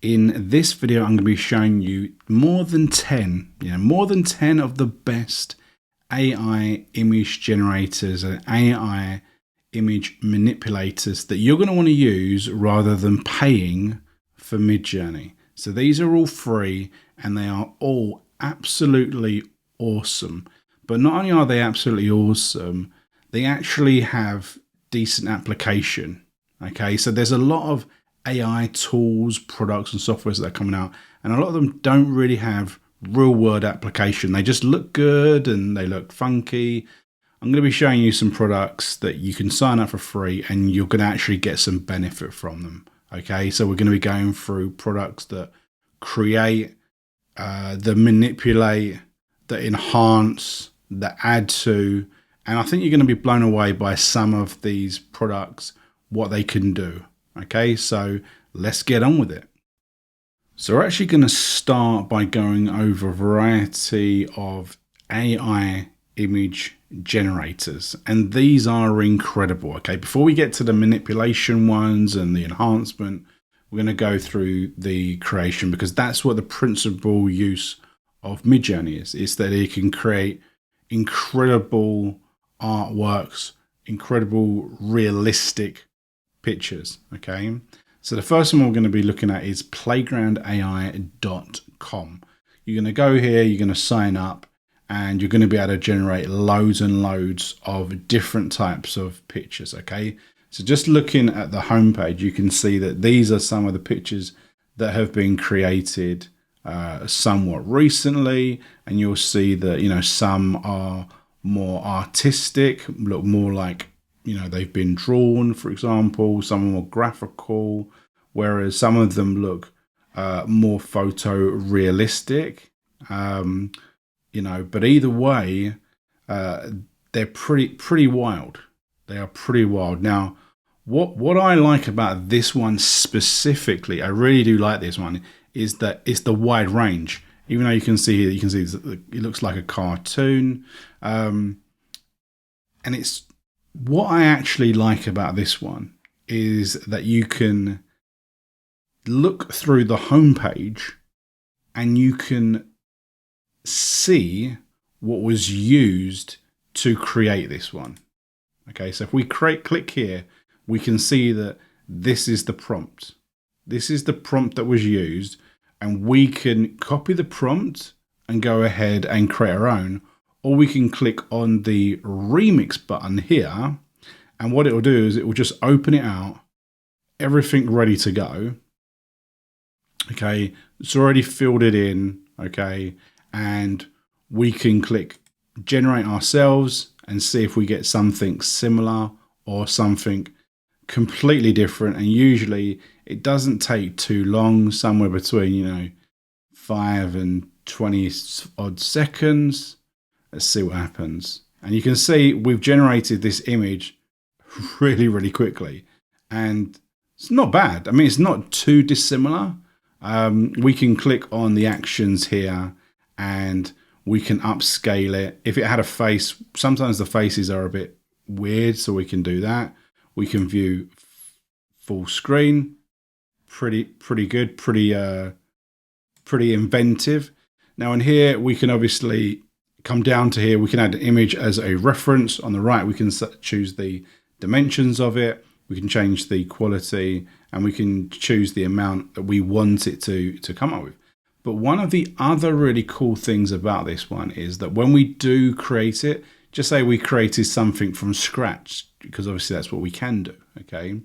In this video, I'm going to be showing you more than 10 of the best AI image generators and AI image manipulators that you're going to want to use rather than paying for Midjourney. So these are all free and they are all absolutely awesome. But not only are they absolutely awesome, they actually have decent application. Okay, so there's a lot of AI tools, products and softwares that are coming out, and a lot of them don't really have real world application. They just look good and they look funky. I'm going to be showing you some products that you can sign up for free and you're going to actually get some benefit from them. Okay, so we're going to be going through products that create, that manipulate, that enhance, that add to, and I think you're going to be blown away by some of these products, what they can do. Okay, so let's get on with it. So we're actually going to start by going over a variety of AI image generators, and these are incredible. Okay, before we get to the manipulation ones and the enhancement, we're going to go through the creation, because that's what the principal use of Midjourney is that it can create incredible artworks, incredible realistic pictures. Okay, so the first one we're going to be looking at is playgroundai.com. You're going to go here, you're going to sign up, and you're going to be able to generate loads and loads of different types of pictures. Okay, so just looking at the homepage, you can see that these are some of the pictures that have been created somewhat recently, and you'll see that some are more artistic, look more like they've been drawn, for example. Some are more graphical, whereas some of them look more photorealistic. But either way, they're pretty wild. They are pretty wild. Now, what I like about this one specifically, I really do like this one, is that it's the wide range. Even though you can see here, it looks like a cartoon, and it's. What I actually like about this one is that you can look through the homepage and you can see what was used to create this one. Okay, so if we click here, we can see that this is the prompt. This is the prompt that was used, and we can copy the prompt and go ahead and create our own. Or we can click on the remix button here, and what it will do is it will just open it out, everything ready to go. Okay, it's already filled it in. Okay, and we can click generate ourselves and see if we get something similar or something completely different. And usually it doesn't take too long, somewhere between 5 and 20 odd seconds. Let's see what happens. And you can see we've generated this image really, really quickly. And it's not bad. I mean, it's not too dissimilar. We can click on the actions here and we can upscale it. If it had a face, sometimes the faces are a bit weird, so we can do that. We can view full screen. Pretty good, pretty inventive. Now in here, we can obviously come down to here, we can add an image as a reference. On the right, we can choose the dimensions of it, we can change the quality, and we can choose the amount that we want it to come up with. But one of the other really cool things about this one is that when we do create it, just say we created something from scratch, because obviously that's what we can do, okay?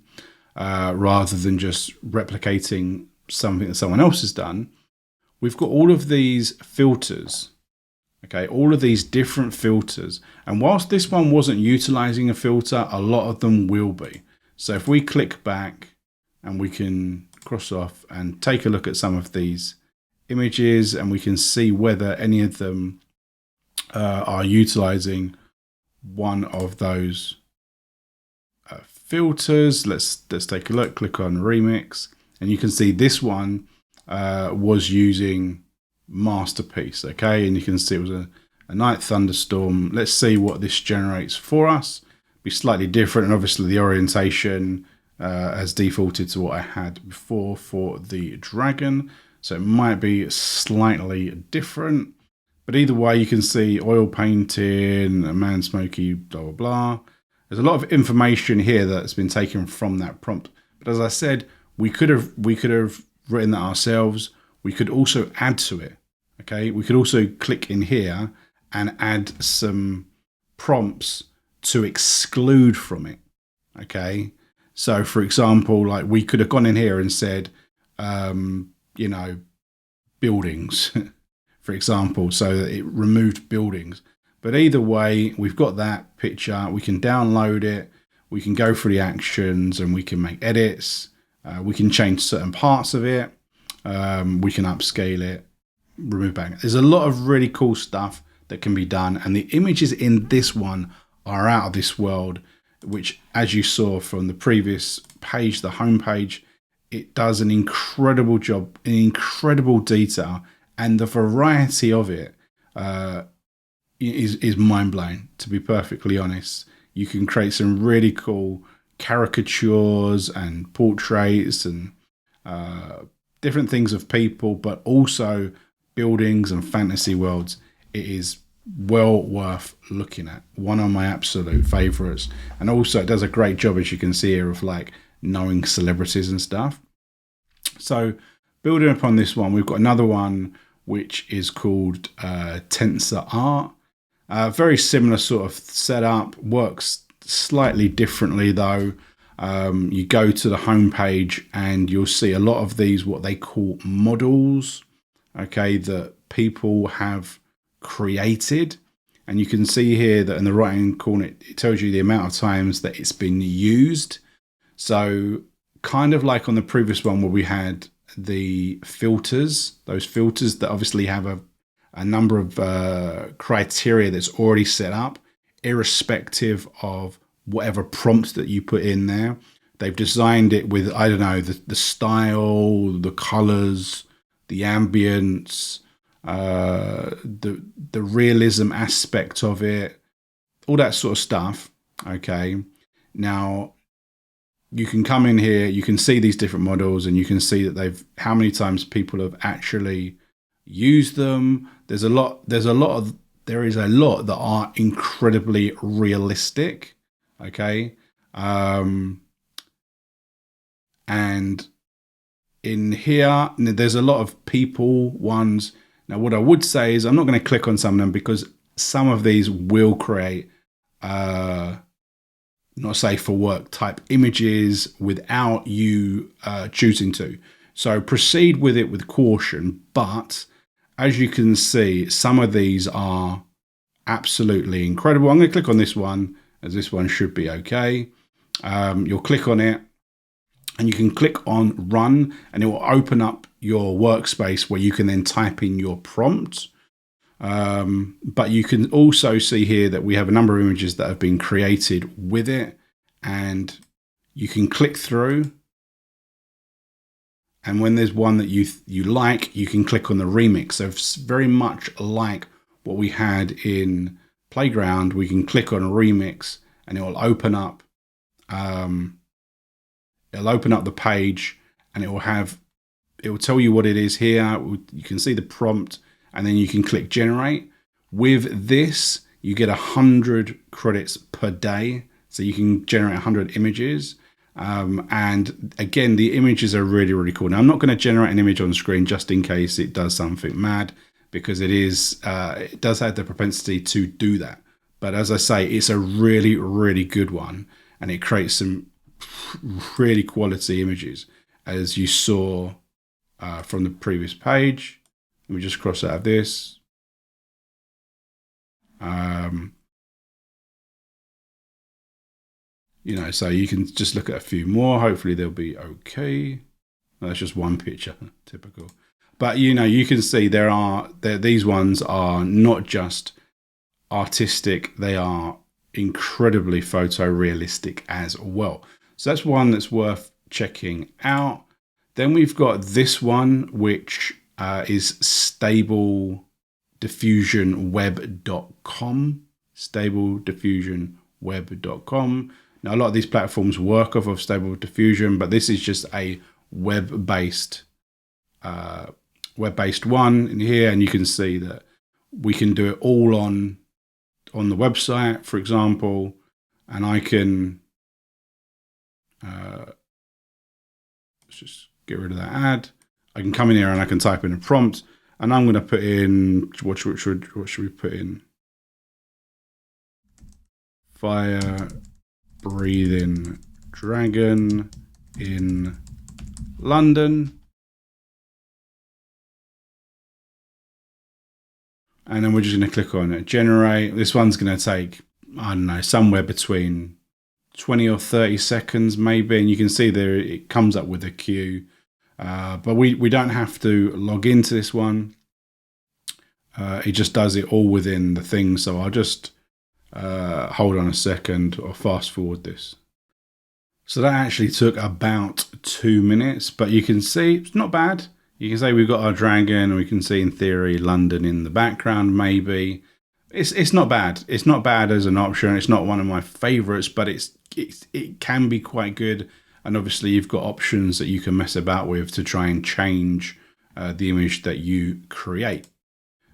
Rather than just replicating something that someone else has done, we've got all of these filters. Okay, all of these different filters. And whilst this one wasn't utilizing a filter, a lot of them will be. So if we click back and we can cross off and take a look at some of these images, and we can see whether any of them are utilizing one of those filters. Let's take a look, click on remix, and you can see this one was using masterpiece. Okay, and you can see it was a night thunderstorm. Let's see what this generates for us. Be slightly different, and obviously the orientation has defaulted to what I had before for the dragon. So it might be slightly different. But either way, you can see oil painting, a man smoky, blah, blah, blah. There's a lot of information here that's been taken from that prompt. But as I said, we could have written that ourselves. We could also add to it. Okay, we could also click in here and add some prompts to exclude from it. Okay, so for example, like we could have gone in here and said, you know, buildings, for example, so that it removed buildings. But either way, we've got that picture. We can download it. We can go through the actions and we can make edits. We can change certain parts of it. We can upscale it, remove back. There's a lot of really cool stuff that can be done. And the images in this one are out of this world, which, as you saw from the previous page, the home page, it does an incredible job, in incredible detail. And the variety of it is mind-blowing, to be perfectly honest. You can create some really cool caricatures and portraits and different things of people, but also buildings and fantasy worlds. It is well worth looking at. One of my absolute favorites. And also it does a great job, as you can see here, of like knowing celebrities and stuff. So building upon this one, we've got another one which is called Tensor Art. Very similar sort of setup, works slightly differently though. You go to the home page and you'll see a lot of these, what they call models, okay, that people have created. And you can see here that in the right hand corner, it tells you the amount of times that it's been used. So kind of like on the previous one where we had the filters, those filters that obviously have a number of criteria that's already set up, irrespective of whatever prompt that you put in there. They've designed it with, I don't know, the style, the colors, the ambience, the realism aspect of it, all that sort of stuff. Okay. Now, you can come in here, you can see these different models, and you can see that how many times people have actually used them. There is a lot that are incredibly realistic. Okay. And in here, there's a lot of people ones. Now, what I would say is I'm not going to click on some of them because some of these will create not safe for work type images without you choosing to. So proceed with it with caution. But as you can see, some of these are absolutely incredible. I'm going to click on this one, as this one should be okay. You'll click on it and you can click on run and it will open up your workspace where you can then type in your prompt. But you can also see here that we have a number of images that have been created with it, and you can click through. And when there's one that you like, you can click on the remix. So it's very much like what we had in Playground. We can click on a remix, and it will open up. It'll open up the page, and it will tell you what it is here. You can see the prompt. And then you can click generate. With this, you get 100 credits per day. So you can generate 100 images. And again, the images are really, really cool. Now, I'm not going to generate an image on screen just in case it does something mad, because it does have the propensity to do that. But as I say, it's a really, really good one. And it creates some really quality images, as you saw from the previous page. Let me just cross out of this. So you can just look at a few more. Hopefully they'll be okay. No, that's just one picture, typical. But you can see these ones are not just artistic; they are incredibly photorealistic as well. So that's one that's worth checking out. Then we've got this one, which is StableDiffusionWeb.com. StableDiffusionWeb.com. Now, a lot of these platforms work off of Stable Diffusion, but this is just a web-based one in here, and you can see that we can do it all on the website, for example, and I can let's just get rid of that ad. I can come in here and I can type in a prompt, and I'm going to put in what should we put in? Fire breathing dragon in London. And then we're just going to click on it, generate. This one's going to take, I don't know, somewhere between 20 or 30 seconds maybe. And you can see there it comes up with a queue. But we don't have to log into this one. It just does it all within the thing. So I'll just hold on a second or fast forward this. So that actually took about 2 minutes, but you can see it's not bad. You can say we've got our dragon, we can see in theory London in the background maybe. It's not bad. It's not bad as an option. It's not one of my favorites, but it can be quite good. And obviously you've got options that you can mess about with to try and change the image that you create.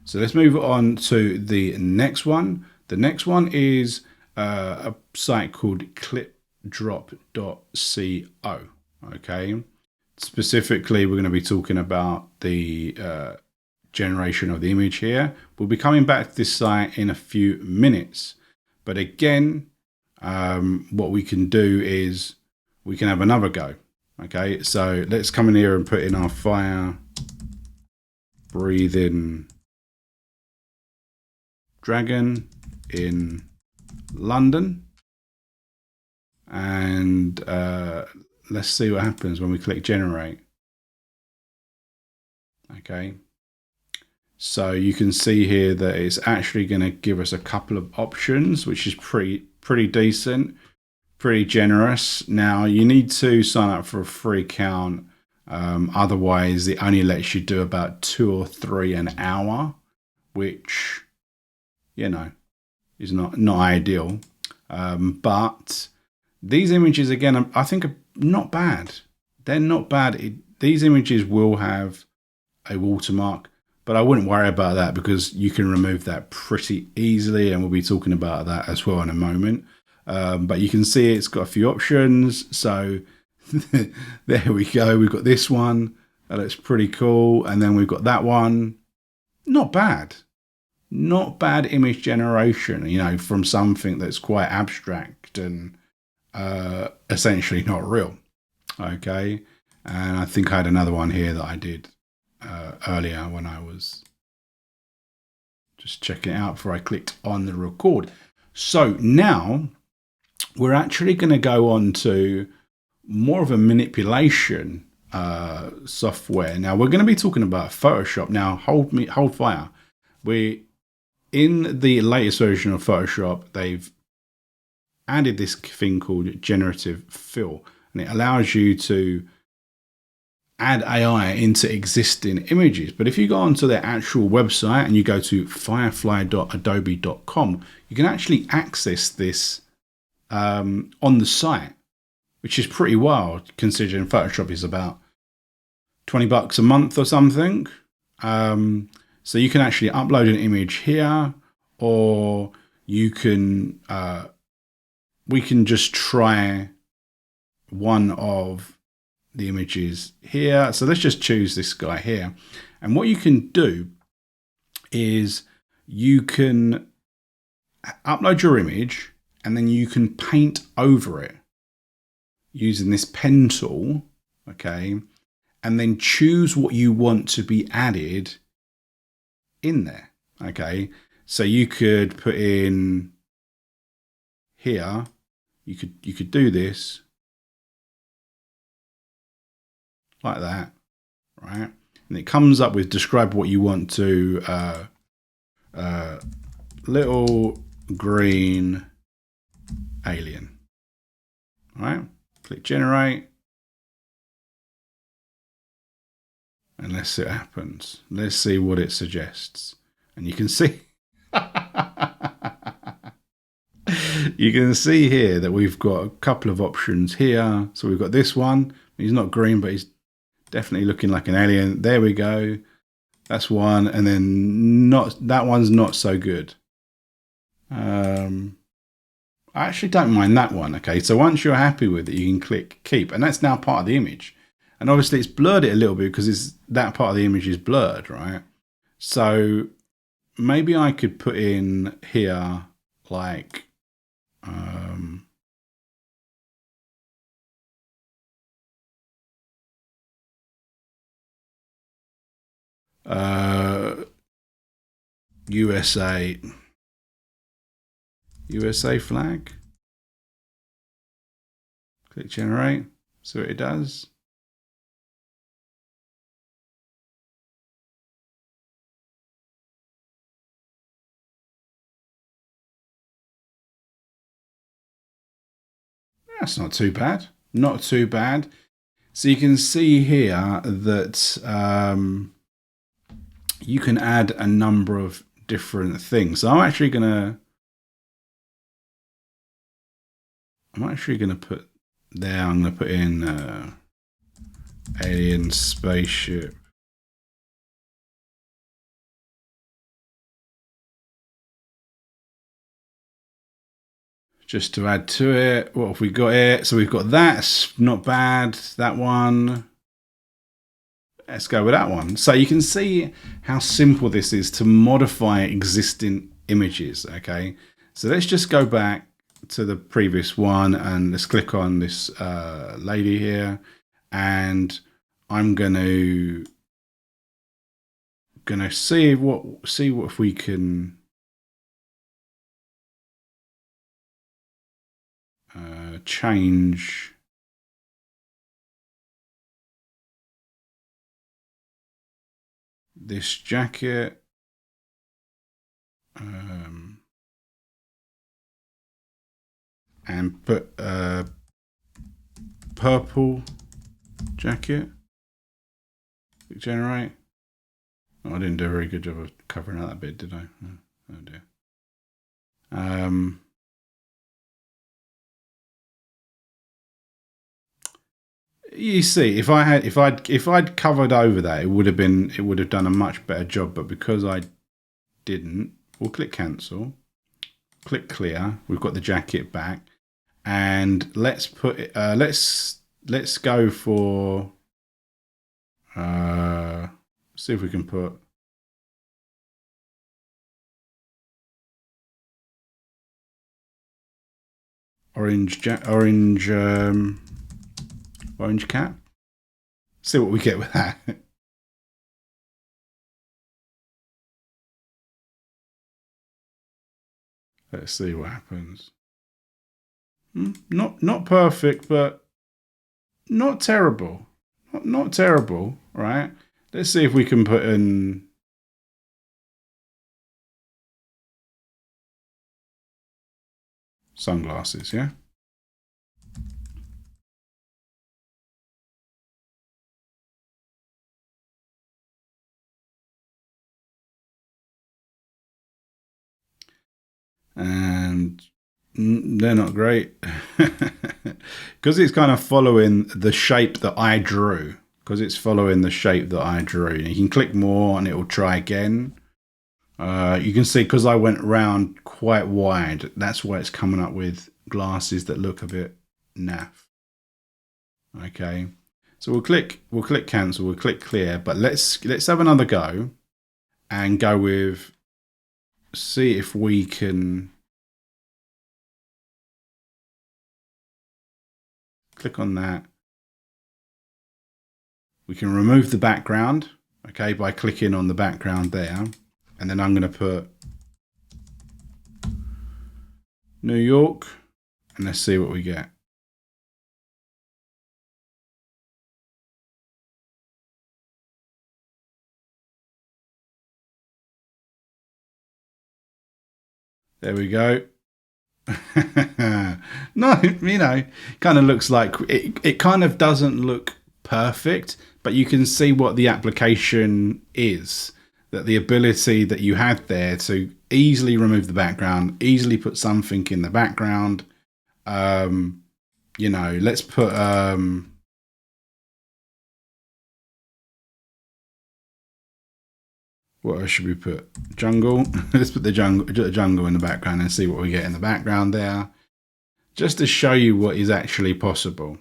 So let's move on to the next one. The next one is a site called Clipdrop.co. Okay. Specifically, we're going to be talking about the generation of the image here. We'll be coming back to this site in a few minutes. But again, what we can do is we can have another go. Okay, so let's come in here and put in our fire breathing dragon in London. And let's see what happens when we click generate. Okay. So you can see here that it's actually going to give us a couple of options, which is pretty decent, pretty generous. Now you need to sign up for a free account. Otherwise it only lets you do about 2 or 3 an hour, which, you know, is not ideal. But these images, again, I think are not bad. They're not bad. These images will have a watermark, but I wouldn't worry about that because you can remove that pretty easily, and we'll be talking about that as well in a moment. But you can see it's got a few options. So there we go. We've got this one. That looks pretty cool. And then we've got that one. Not bad. Not bad image generation, you know, from something that's quite abstract and essentially not real. Okay. And I think I had another one here that I did earlier when I was just checking it out before I clicked on the record. So now we're actually going to go on to more of a manipulation software. Now we're going to be talking about Photoshop. Now hold fire. In the latest version of Photoshop, they've added this thing called Generative Fill, and it allows you to add AI into existing images. But if you go onto their actual website and you go to firefly.adobe.com, you can actually access this on the site, which is pretty wild considering Photoshop is about $20 a month or something. So you can actually upload an image here, or you can, we can just try one of the images here. So let's just choose this guy here. And what you can do is you can upload your image and then you can paint over it using this pen tool. Okay. And then choose what you want to be added in there. Okay. So you could put in here, you could do this like that, right? And it comes up with describe what you want to, little green alien, all right? Click generate. And let's see what happens. Let's see what it suggests. And you can see, You can see here that we've got a couple of options here. So we've got this one. He's not green, but he's definitely looking like an alien. There we go. That's one. And then that one's not so good. I actually don't mind that one. Okay, so once you're happy with it, you can click keep, and that's now part of the image. And obviously it's blurred it a little bit because that part of the image is blurred, right? So maybe I could put in here like USA flag. Click generate. See what it does. That's not too bad. Not too bad. So you can see here that you can add a number of different things. So I'm actually gonna put there. I'm gonna put in alien spaceship. Just to add to it. What have we got here? So we've got that. Not bad. That one. Let's go with that one. So you can see how simple this is to modify existing images. Okay. So let's just go back to the previous one and let's click on this lady here, and I'm gonna see if we can change this jacket. And put a purple jacket. Generate. Oh, I didn't do a very good job of covering out that bit, did I? Oh dear. You see, if I'd covered over that, it would have done a much better job. But because I didn't, we'll click cancel, click clear. We've got the jacket back, and let's put it. Let's go for. See if we can put. Orange cap. See what we get with that. Let's see what happens. Not perfect, but not terrible. Not terrible, right? Let's see if we can put in sunglasses, yeah? And they're not great because it's kind of following the shape that I drew. You can click more and it will try again. You can see because I went round quite wide, that's why it's coming up with glasses that look a bit naff. Okay, so we'll click cancel, we'll click clear, but let's have another go and go with, see if we can click on that. We can remove the background, okay, by clicking on the background there. And then I'm going to put New York, and let's see what we get. There we go. No, kind of looks like it kind of doesn't look perfect, but you can see what the application is. that the ability that you had there to easily remove the background, easily put something in the background. You know, let's put what else should we put? Jungle. Let's put the jungle in the background and see what we get in the background there, just to show you what is actually possible.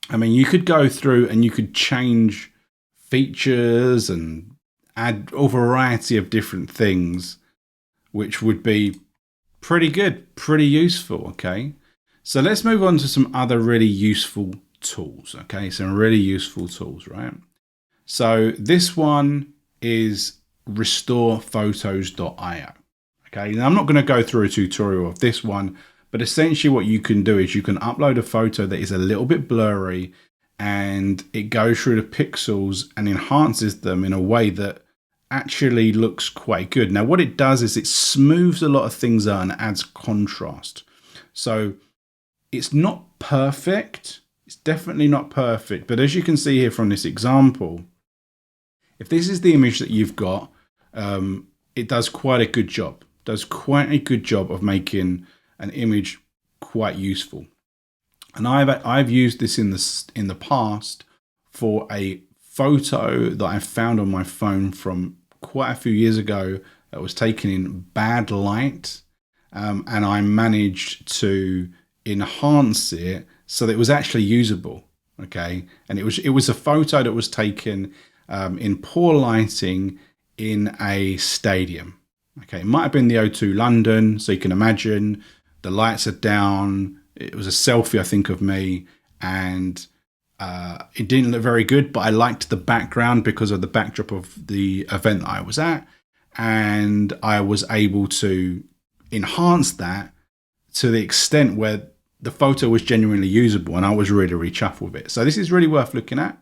I mean, you could go through and you could change features and add a variety of different things, which would be pretty good, pretty useful. Okay, so let's move on to some other really useful tools. Okay, some really useful tools, right? So this one is restorephotos.io. Okay, now I'm not going to go through a tutorial of this one, but essentially what you can do is you can upload a photo that is a little bit blurry, and it goes through the pixels and enhances them in a way that actually looks quite good. Now what it does is it smooths a lot of things out and adds contrast. So it's not perfect. It's definitely not perfect. But as you can see here from this example, if this is the image that you've got, it does quite a good job. Does quite a good job of making an image quite useful. And I've used this in the past for a photo that I found on my phone from quite a few years ago that was taken in bad light, and I managed to enhance it so that it was actually usable. Okay, and it was a photo that was taken in poor lighting in a stadium. Okay, it might have been the O2 London, so you can imagine the lights are down. It was a selfie, I think, of me, and it didn't look very good, but I liked the background because of the backdrop of the event that I was at, and I was able to enhance that to the extent where the photo was genuinely usable, and I was really, really chuffed with it. So this is really worth looking at.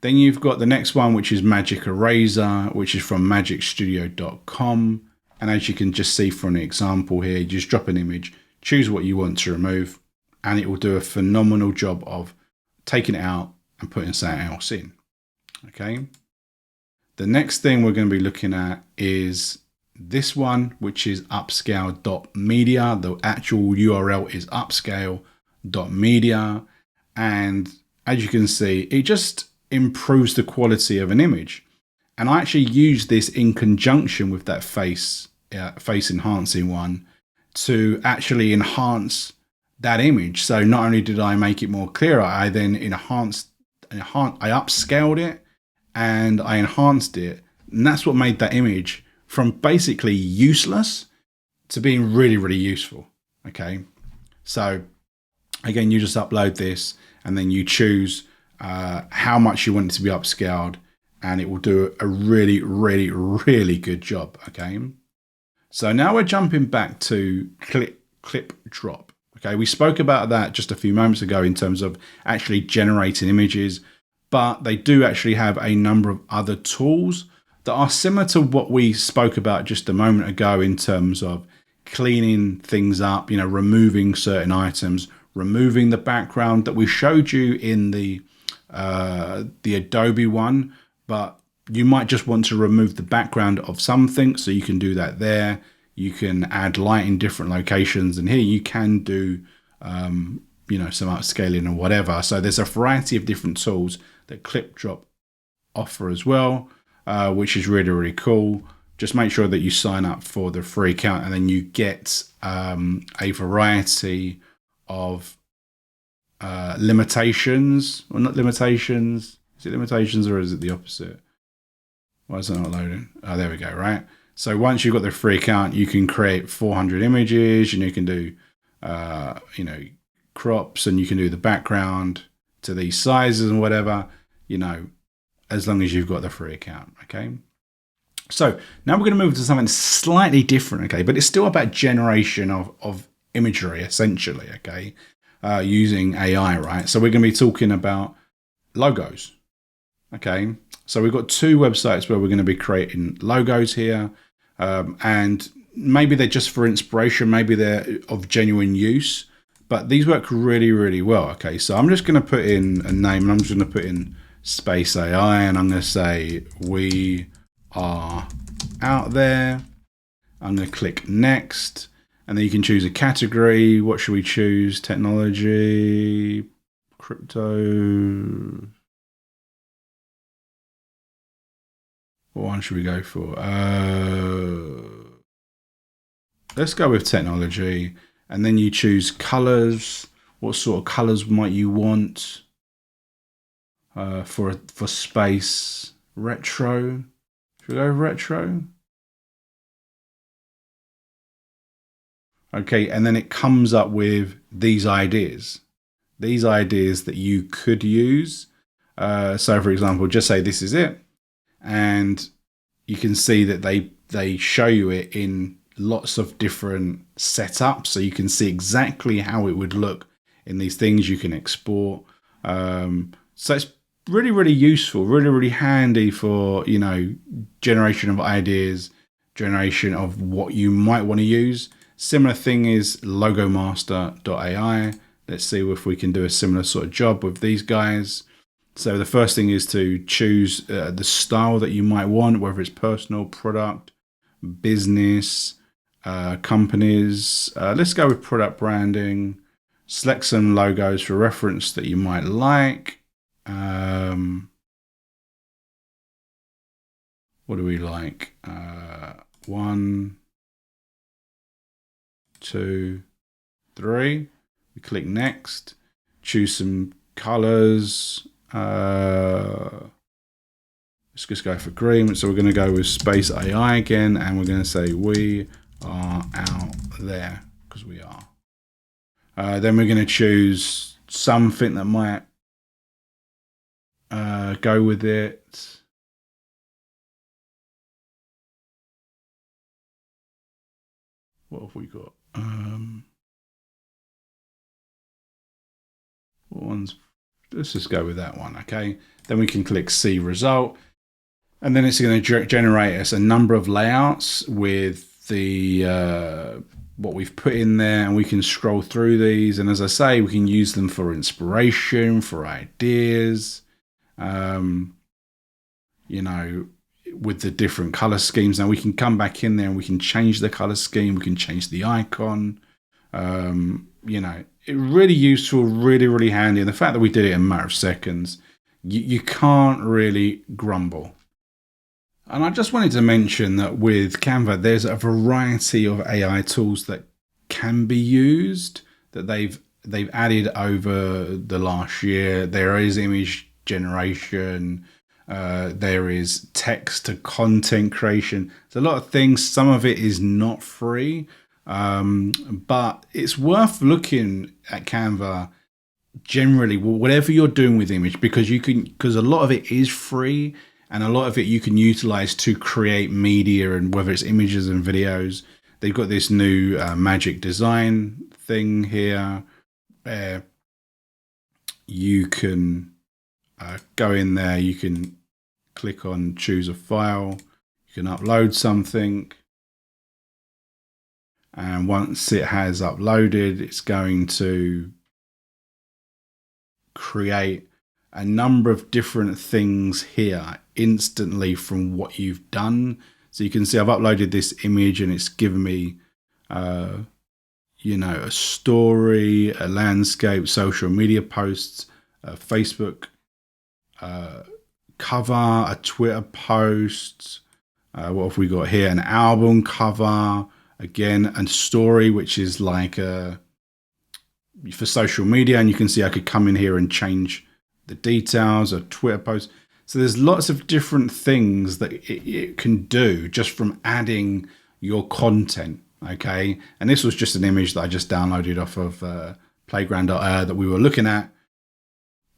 Then you've got the next one, which is Magic Eraser, which is from magicstudio.com. And as you can just see from the example here, you just drop an image, choose what you want to remove, and it will do a phenomenal job of taking it out and putting something else in. Okay. The next thing we're going to be looking at is this one, which is upscale.media. The actual URL is upscale.media. And as you can see, it just improves the quality of an image. And I actually use this in conjunction with that face enhancing one to actually enhance that image. So not only did I make it more clearer, I then I upscaled it and I enhanced it. And that's what made that image from basically useless to being really, really useful. Okay. So again, you just upload this and then you choose how much you want it to be upscaled, and it will do a really, really, really good job. Okay. So now we're jumping back to Clipdrop. Okay. We spoke about that just a few moments ago in terms of actually generating images, but they do actually have a number of other tools that are similar to what we spoke about just a moment ago in terms of cleaning things up, removing certain items, removing the background that we showed you in the Adobe one, but you might just want to remove the background of something, so you can do that there. You can add light in different locations, and here you can do some upscaling or whatever. So there's a variety of different tools that Clipdrop offer as well, which is really, really cool. Just make sure that you sign up for the free account, and then you get a variety of limitations, or not limitations. Is it limitations or is it the opposite? Why is it not loading? Oh, there we go, right? So once you've got the free account, you can create 400 images, and you can do, crops, and you can do the background to these sizes and whatever, as long as you've got the free account, okay? So now we're going to move to something slightly different, okay? But it's still about generation of imagery, essentially, okay? Using AI, right? So we're going to be talking about logos, okay? So we've got two websites where we're going to be creating logos here, and maybe they're just for inspiration, maybe they're of genuine use, but these work really, really well, okay? So I'm just going to put in a name, and I'm just going to put in Space AI, and I'm going to say we are out there. I'm going to click next, and then you can choose a category. What should we choose? Technology, crypto. What one should we go for? Let's go with technology, and then you choose colors. What sort of colors might you want for space? Retro. Should we go retro? Okay, and then it comes up with these ideas that you could use. So, for example, just say this is it, and you can see that they show you it in lots of different setups, so you can see exactly how it would look in these things. You can export. So it's really useful, really handy for, you know, generation of ideas, generation of what you might want to use. Similar thing is logomaster.ai. Let's see if we can do a similar sort of job with these guys. So the first thing is to choose the style that you might want, whether it's personal, product, business, companies. Let's go with product branding. Select some logos for reference that you might like. What do we like? 1, 2, 3. We click next. Choose some colors. Let's just go for green. So we're going to go with Space AI again, and we're going to say we are out there, because we are. Then we're going to choose something that might go with it. What have we got? What ones? Let's just go with that one. Okay. Then we can click see result, and then it's going to generate us a number of layouts with the what we've put in there, and we can scroll through these. And as I say, we can use them for inspiration, for ideas. You know, with the different color schemes. Now we can come back in there and we can change the color scheme. We can change the icon. You know, it really useful, really handy. And the fact that we did it in a matter of seconds, you can't really grumble. And I just wanted to mention that with Canva, there's a variety of AI tools that can be used that they've added over the last year. There is image generation. There is text to content creation. There's a lot of things. Some of it is not free, but it's worth looking at Canva generally, whatever you're doing with image, because a lot of it is free, and a lot of it you can utilize to create media, and whether it's images and videos. They've got this new magic design thing here where you can go in there, you can click on choose a file, you can upload something, and once it has uploaded, it's going to create a number of different things here instantly from what you've done. So you can see I've uploaded this image and it's given me you know, a story, a landscape, social media posts, a Facebook cover, a Twitter post. What have we got here? An album cover, again, a story, which is like for social media. And you can see I could come in here and change the details, a Twitter post. So there's lots of different things that it can do just from adding your content. Okay. And this was just an image that I just downloaded off of playground.ai that we were looking at,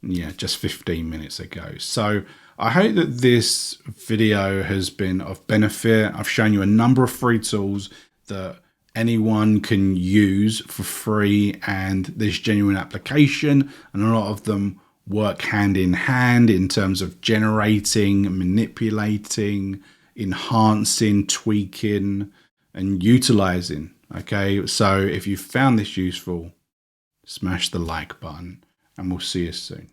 yeah, just 15 minutes ago. So I hope that this video has been of benefit. I've shown you a number of free tools that anyone can use for free, and there's genuine application, and a lot of them work hand in hand in terms of generating, manipulating, enhancing, tweaking, and utilizing. Okay, so if you found this useful, smash the like button, and we'll see you soon.